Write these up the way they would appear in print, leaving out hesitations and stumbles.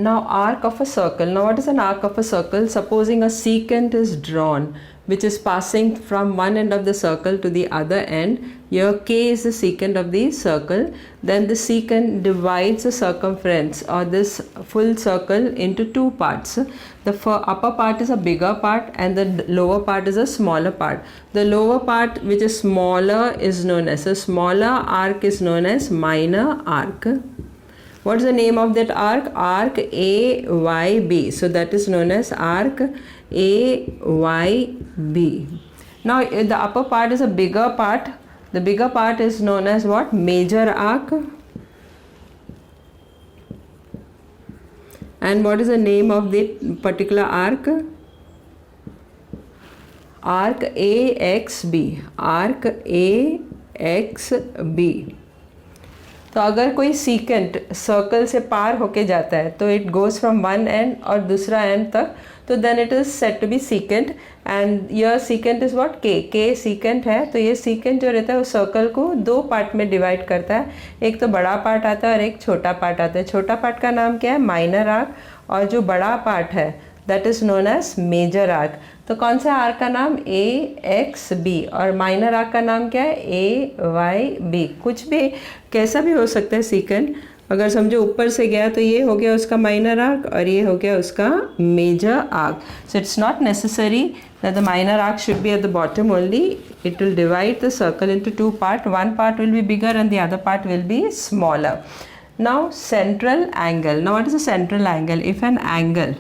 Now arc of a circle. Now what is an arc of a circle? Supposing a secant is drawn which is passing from one end of the circle to the other end. Here K is the secant of the circle. Then the secant divides the circumference or this full circle into two parts. The upper part is a bigger part and the lower part is a smaller part. The lower part, which is smaller, is known as a smaller arc, is known as minor arc. What is the name of that arc? Arc AYB. So that is known as arc AYB. Now the upper part is a bigger part. The bigger part is known as what? Major arc. And what is the name of the particular arc? Arc AXB. Arc AXB. तो अगर कोई secant circle से पार होके जाता है तो it goes from one end और दूसरा एंड तक, तो then it is set to be secant. And your secant is what? के सीकेंट है. तो ये सीकेंट जो रहता है वो सर्कल को दो पार्ट में डिवाइड करता है. एक तो बड़ा पार्ट आता है और एक छोटा पार्ट आता है. छोटा पार्ट का नाम क्या है? Minor arc. और जो बड़ा पार्ट है that is known as major arc. तो कौन सा आर्क का नाम? AXB. और माइनर आर्क का नाम क्या है? AYB. कुछ भी कैसा भी हो सकता है सीकेंट. अगर समझो ऊपर से गया तो ये हो गया उसका माइनर आर्क और ये हो गया उसका major arc. So it's not necessary that the minor arc should be at the bottom only. It will divide the circle into two parts. One part will be bigger and the other part will be smaller. Now central angle. Now what is a central angle? If an angle,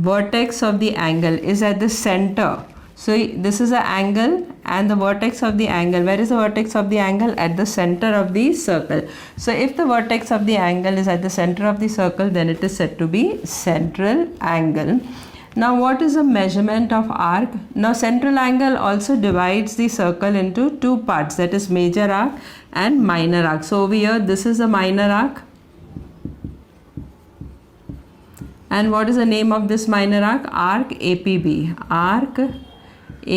vertex of the angle is at the center. So this is an angle and the vertex of the angle. Where is the vertex of the angle? At the center of the circle. So if the vertex of the angle is at the center of the circle, then it is said to be central angle. Now what is the measurement of arc? Now central angle also divides the circle into two parts, that is major arc and minor arc. So over here this is a minor arc. And what is the name of this minor arc? Arc APB. Arc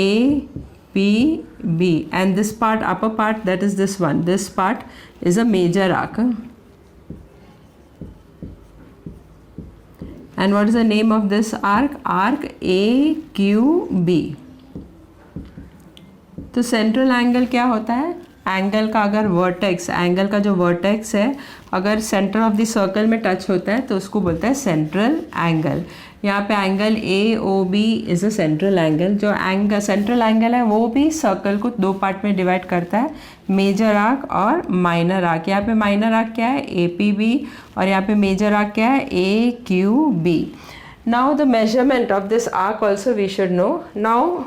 APB. And this part, upper part, that is this one. This part is a major arc. And what is the name of this arc? Arc AQB. तो central angle क्या होता है? Angle का अगर vertex, angle का जो vertex है अगर सेंटर ऑफ द सर्कल में टच होता है तो उसको बोलता है सेंट्रल एंगल. यहाँ पे angle AOB is a central angle. जो एंगल सेंट्रल एंगल है वो भी सर्कल को दो पार्ट में डिवाइड करता है, मेजर आर्क और माइनर आर्क. यहाँ पे माइनर आर्क क्या है? APB. और यहाँ पे मेजर आर्क क्या है? AQB. Now the measurement of this arc also we should know. Now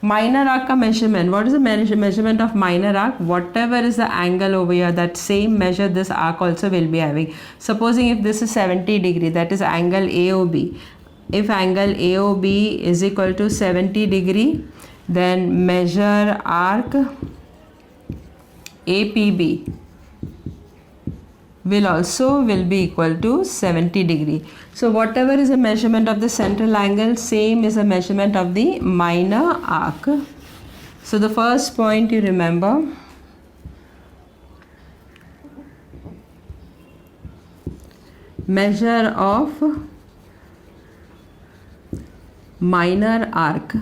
minor arc का measurement. What is the measurement of minor arc? Whatever is the angle over here, that same measure this arc also will be having. Supposing if this is 70 degree, that is angle AOB. If angle AOB is equal to 70 degree, then measure arc APB will be equal to 70 degree. So whatever is the measurement of the central angle, same is the measurement of the minor arc. So the first point you remember, measure of minor arc.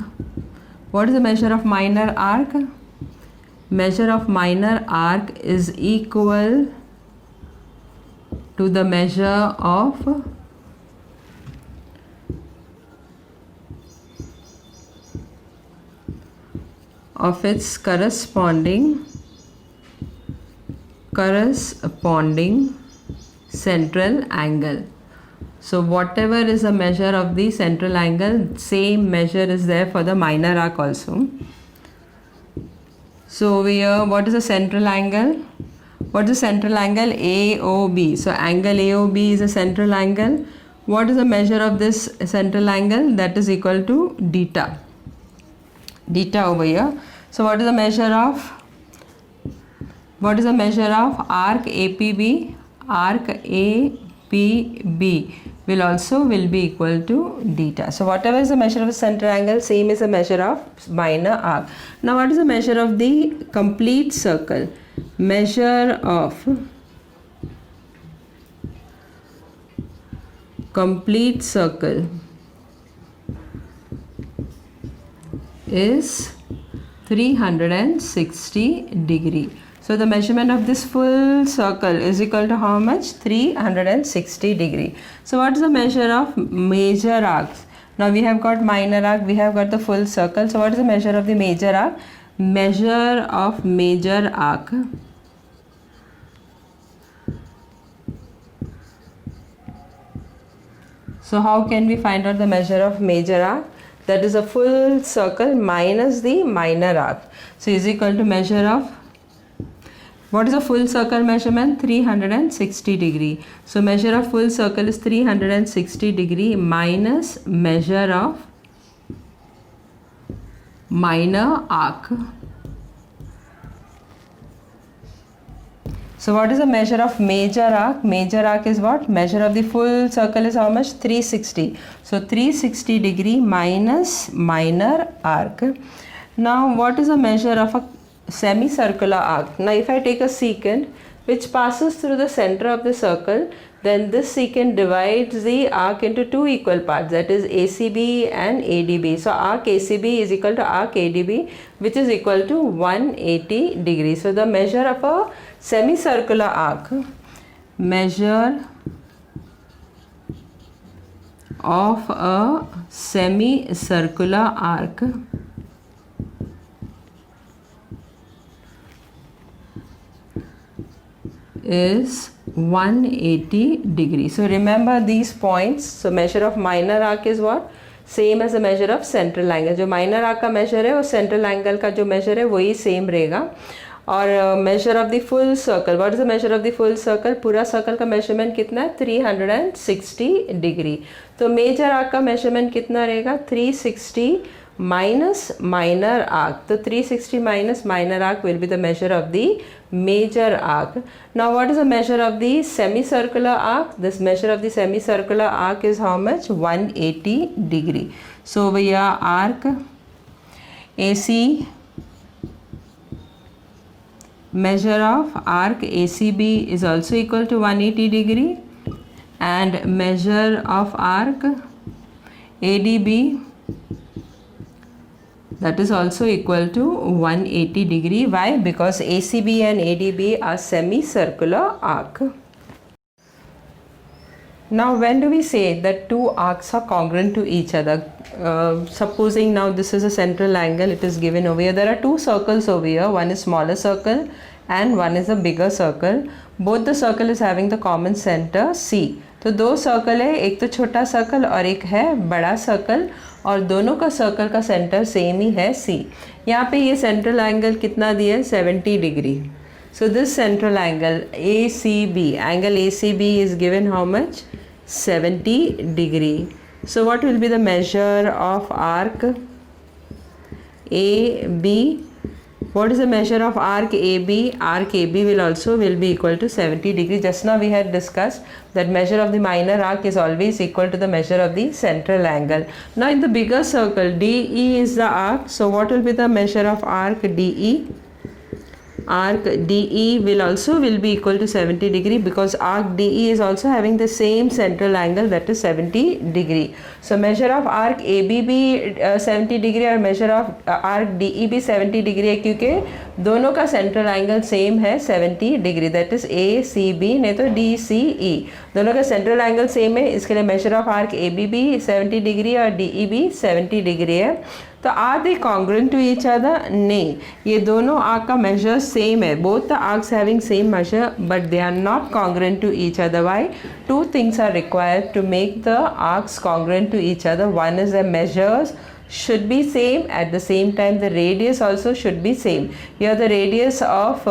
What is the measure of minor arc? Measure of minor arc is equal to the measure of its corresponding central angle. So whatever is the measure of the central angle, same measure is there for the minor arc also. So over here, what is the central angle? What is the central angle? AOB. So angle AOB is a central angle. What is the measure of this central angle? That is equal to theta. Theta over here. So what is the measure of arc APB? Arc APB will be equal to theta. So whatever is the measure of a central angle, same is the measure of minor arc. Now what is the measure of the complete circle? Measure of complete circle is 360 degree. So the measurement of this full circle is equal to how much? 360 degree. So what is the measure of major arcs? Now we have got minor arc, we have got the full circle. So what is the measure of the major arc? Measure of major arc So how can we find out the measure of major arc? That is a full circle minus the minor arc. So is equal to measure of, what is a full circle measurement? 360 degree. So measure of full circle is 360 degree minus measure of minor arc. So what is the measure of major arc? Major arc is what? Measure of the full circle is how much? 360. So 360 degree minus minor arc. Now what is the measure of a semicircular arc? Now if I take a secant which passes through the center of the circle, then this secant divides the arc into two equal parts, that is ACB and ADB. So arc ACB is equal to arc ADB, which is equal to 180 degrees. So the measure of a semicircular arc, measure of a semicircular arc is 180 degree. So remember these points. So measure of minor arc is what? Same as the measure of central angle. जो minor arc का measure है और central angle का जो measure है वही same रहेगा. और measure of the full circle, what is the measure of the full circle? पूरा circle का measurement कितना है? 360 degree. तो major arc का measurement कितना रहेगा? 360 minus minor arc. So 360 minus minor arc will be the measure of the major arc. Now what is the measure of the semicircular arc? This measure of the semicircular arc is how much? 180 degree. So we are arc AC, measure of arc ACB is also equal to 180 degree, and measure of arc ADB, that is also equal to 180 degree. Why? Because ACB and ADB are semicircular arc. Now when do we say that two arcs are congruent to each other? Supposing now this is a central angle, it is given over here. There are two circles over here. One is smaller circle and one is a bigger circle. Both the circle is having the common center C. तो दो circle है, एक तो छोटा circle और एक है बड़ा सर्कल, और दोनों का सर्कल का सेंटर सेम ही है C. यहाँ पे ये सेंट्रल एंगल कितना दिया है? 70 degree. So this central angle ACB, angle ACB is given how much? 70 degree. So what will be the measure of arc AB? What is the measure of arc AB? Arc AB will be equal to 70 degree. Just now we had discussed that measure of the minor arc is always equal to the measure of the central angle. Now in the bigger circle, DE is the arc. So what will be the measure of arc DE? Arc DE will be equal to 70 degree, because arc DE is also having the same central angle, that is 70 degree. So measure of arc ABB 70 degree और measure of arc DE भी 70 degree है, क्योंकि दोनों का central angle same है 70 degree, that is ACB नहीं तो DCE, दोनों का central angle same है, इसके लिए measure of arc ABB 70 degree और DE भी 70 degree है. तो are they congruent to each other? नहीं, ये दोनों आर्क का मेजर सेम है. Both the arcs having same major but they are not congruent to each other. Why? Two things are required to make the arcs congruent to each other. One is the majors should be same, at the same time the radius also should be same. Here the radius of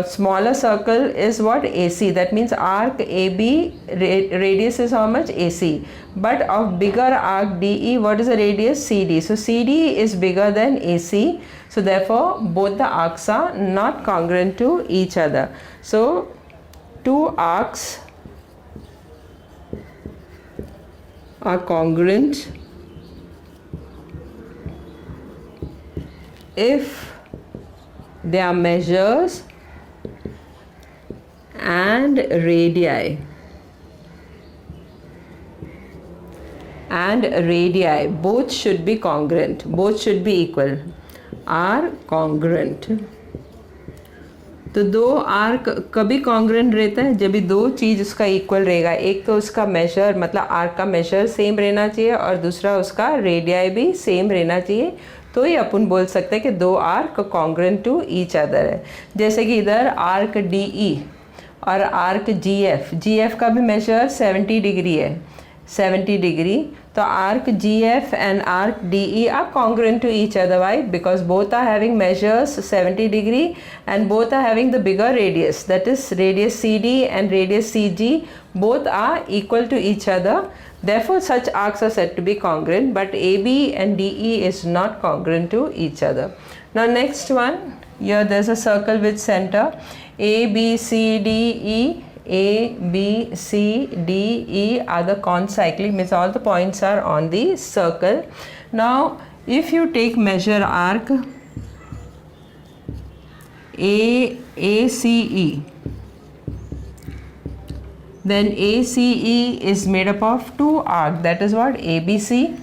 smaller circle is what? AC. That means arc AB radius is how much? AC. But of bigger arc DE, what is the radius? CD. So CD is bigger than AC. So therefore both the arcs are not congruent to each other. So two arcs are congruent if their measures and radii and radii both should be congruent, both should be equal, are congruent. तो दो arc कभी congruent रहता है जब भी दो चीज़ उसका equal रहेगा. एक तो उसका मेजर मतलब आर्क का मेजर सेम रहना चाहिए और दूसरा उसका रेडियाई भी सेम रहना चाहिए. तो ये अपन बोल सकते हैं कि दो arc congruent to each other है. जैसे कि इधर आर्क डी ई और आर्क जी एफ का भी मेजर 70 डिग्री है, 70 डिग्री. तो arc GF and arc DE are congruent to each other. Why? Because both are having measures 70 degree and both are having the bigger radius, that is radius CD and radius CG, both are equal to each other. Therefore such arcs are said to be congruent, but AB and DE is not congruent to each other. Now next one, here there's a circle with center ABCDE. A, B, C, D, E are the concyclic, means all the points are on the circle. Now if you take measure arc ACE, then ACE is made up of two arcs, that is what, ABC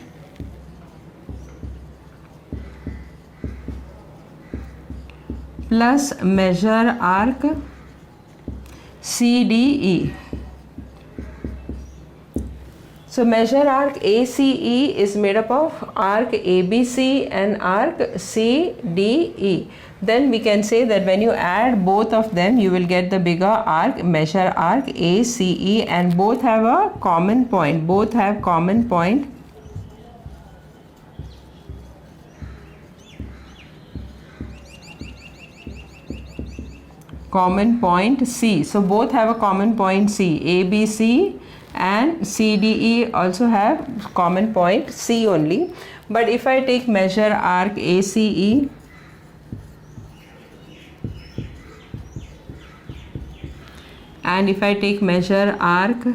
plus measure arc CDE. So measure arc ACE is made up of arc ABC and arc CDE. Then we can say that when you add both of them, you will get the bigger arc, measure arc ACE, and both have a common point. Both have common point. Common point C. So both have a common point C. ABC and CDE also have common point C only. But if I take measure arc ACE and if I take measure arc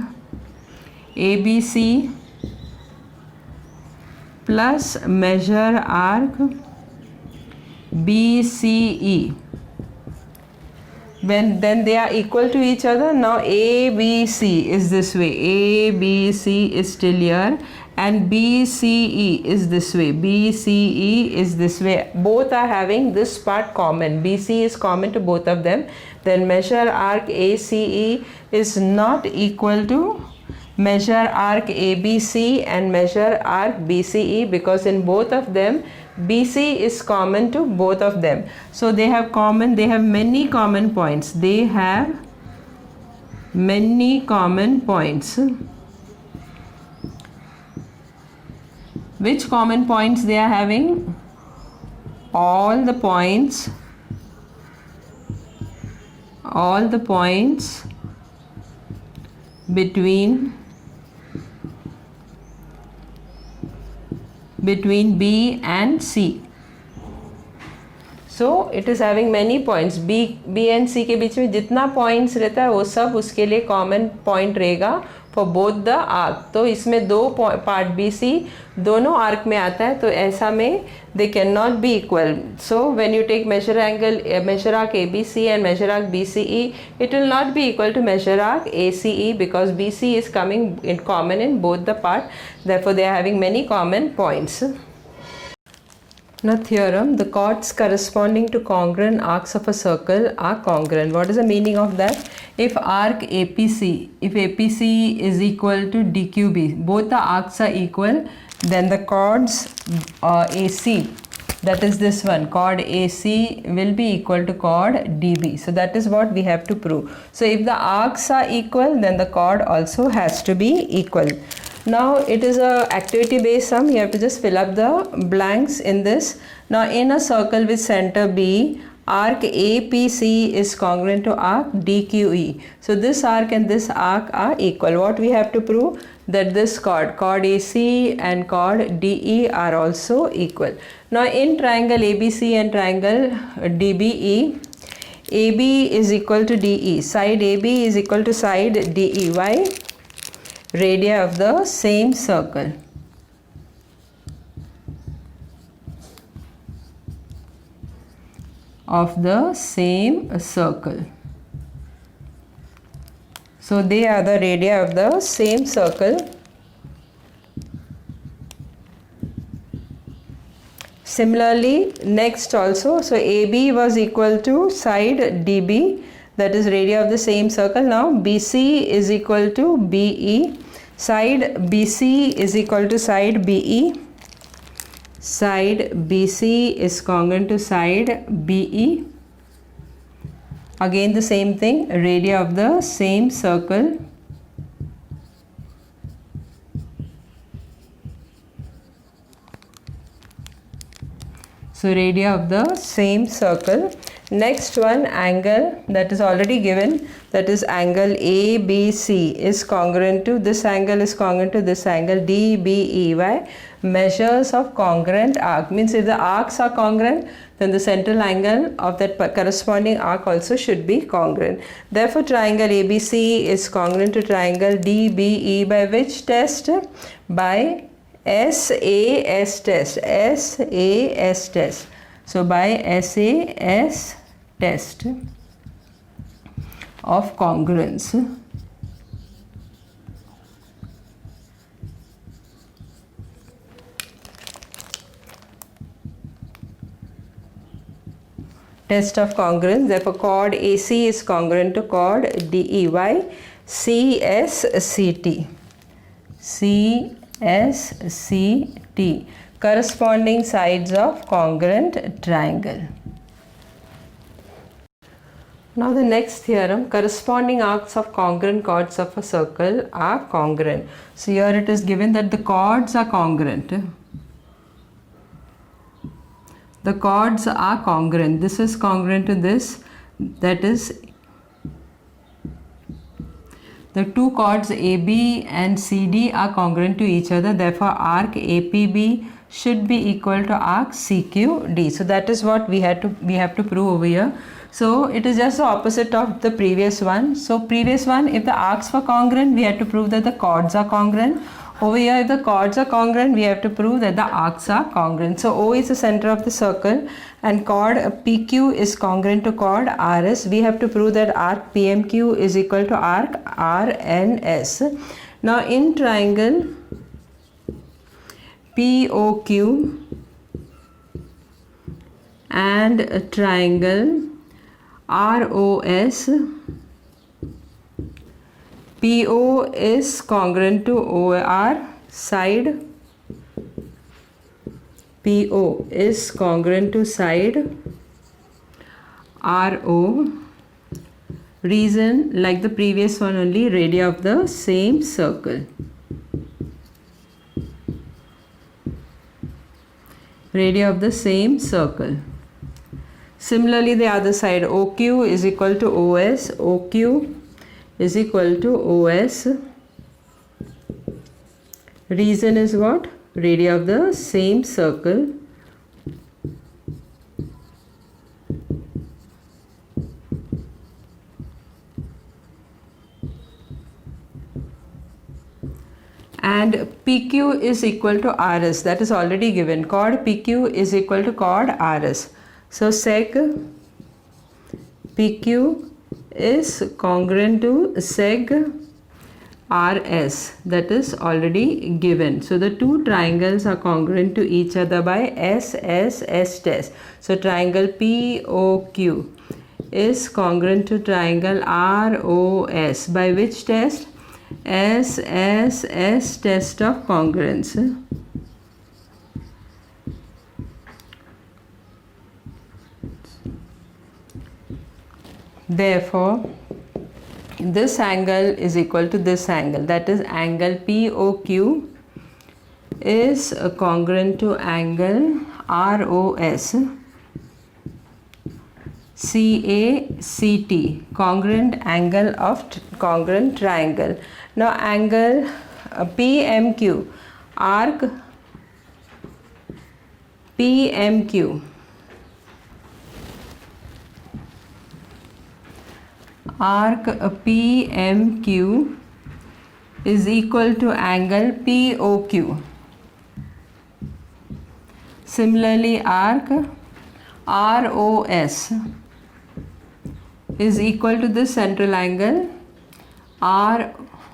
ABC plus measure arc BCE, then they are equal to each other. Now ABC is this way, ABC is still here, and BCE is this way, BCE is this way. Both are having this part common, BC is common to both of them. Then measure arc ACE is not equal to measure arc ABC and measure arc BCE, because in both of them BC is common to both of them. So they have many common points. They have many common points. Which common points they are having? All the points between B and C. So it is having many points. B and C के बीच में जितना points रहता है वो सब उसके लिए common point रहेगा for both the arc. तो इसमें दो part BC दोनों arc में आता है, तो ऐसा में they cannot be equal. So when you take measure arc ABC and measure arc BCE, it will not be equal to measure arc ACE, because BC is coming in common in both the part. Therefore they are having many common points. Now theorem, the chords corresponding to congruent arcs of a circle are congruent. What is the meaning of that? If arc APC, if APC is equal to DQB, both the arcs are equal, then the chords AC, that is this one, chord AC will be equal to chord DB. So that is what we have to prove. So if the arcs are equal, then the chord also has to be equal. Now it is a activity based sum. You have to just fill up the blanks in this. Now in a circle with center B, arc APC is congruent to arc DQE. So this arc and this arc are equal. What we have to prove? That this chord AC and chord DE are also equal. Now in triangle ABC and triangle DBE, AB is equal to DE. Side AB is equal to side DE. Why? Radii of the same circle. Of the same circle. So they are the radii of the same circle. Similarly, next also, so AB was equal to side DB, that is radius of the same circle. Now BC is equal to BE, side BC is equal to side BE, side BC is congruent to side BE. Again the same thing, radius of the same circle. So radius of the same circle. Next one, angle, that is already given, that is angle ABC is congruent to this angle, is congruent to this angle DBEY. Measures of congruent arc, means if the arcs are congruent, then the central angle of that corresponding arc also should be congruent. Therefore triangle ABC is congruent to triangle DBE by which test? By SAS test, SAS test. So by SAS test of congruence. Test of congruence, therefore chord AC is congruent to chord DEY, CSCT. CSCT, corresponding sides of congruent triangle. Now the next theorem, corresponding arcs of congruent chords of a circle are congruent. So here it is given that the chords are congruent. The chords are congruent. This is congruent to this, that is the two chords AB and CD are congruent to each other, therefore arc APB should be equal to arc CQD. So that is what we have to prove over here. So it is just the opposite of the previous one. So previous one, if the arcs were congruent, we had to prove that the chords are congruent. Over here, if the chords are congruent, we have to prove that the arcs are congruent. So O is the center of the circle and chord PQ is congruent to chord RS. We have to prove that arc PMQ is equal to arc RNS. Now in triangle POQ and a triangle ROS, PO is congruent to OR side, PO is congruent to side RO. Reason, like the previous one only, radius of the same circle. Radius of the same circle. Similarly, the other side, OQ is equal to OS, OQ is equal to OS. Reason is what? Radius of the same circle. And PQ is equal to RS, that is already given. Chord PQ is equal to chord RS. So sec PQ is congruent to seg RS, that is already given. So the two triangles are congruent to each other by SSS test. So triangle POQ is congruent to triangle ROS by which test? SSS test of congruence. Therefore, this angle is equal to this angle, that is angle POQ is congruent to angle ROS. CACT, congruent angle of congruent triangle. Now angle PMQ, arc PMQ, arc PMQ is equal to angle POQ. Similarly, arc ROS is equal to the central angle RNS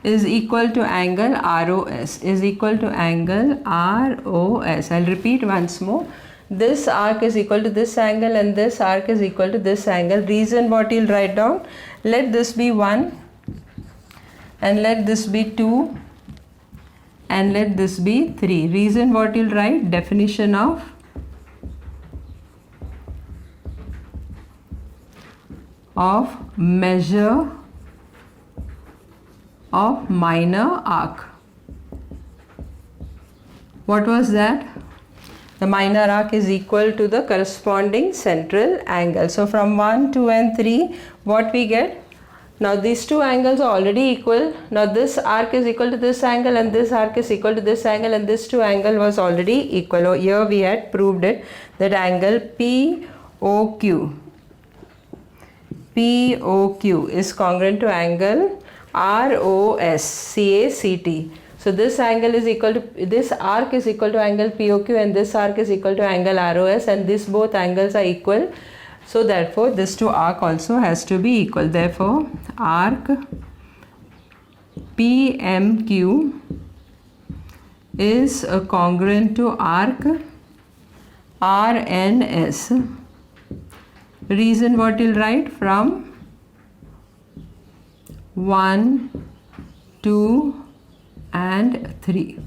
is equal to angle ROS, is equal to angle ROS. I'll repeat once more. This arc is equal to this angle and this arc is equal to this angle. Reason what you'll write down, let this be 1 and let this be 2 and let this be 3. Reason what you'll write, definition of measure of minor arc. What was that? The minor arc is equal to the corresponding central angle. So from 1, 2 and 3, what we get? Now these two angles are already equal. Now this arc is equal to this angle and this arc is equal to this angle, and this two angle was already equal. Oh, here we had proved it, that angle POQ is congruent to angle ROSCACT. So this angle is equal to, this arc is equal to angle POQ and this arc is equal to angle ROS, and this both angles are equal. So therefore this two arc also has to be equal. Therefore arc PMQ is congruent to arc RNS. Reason what you'll write, from 1, 2 and 3.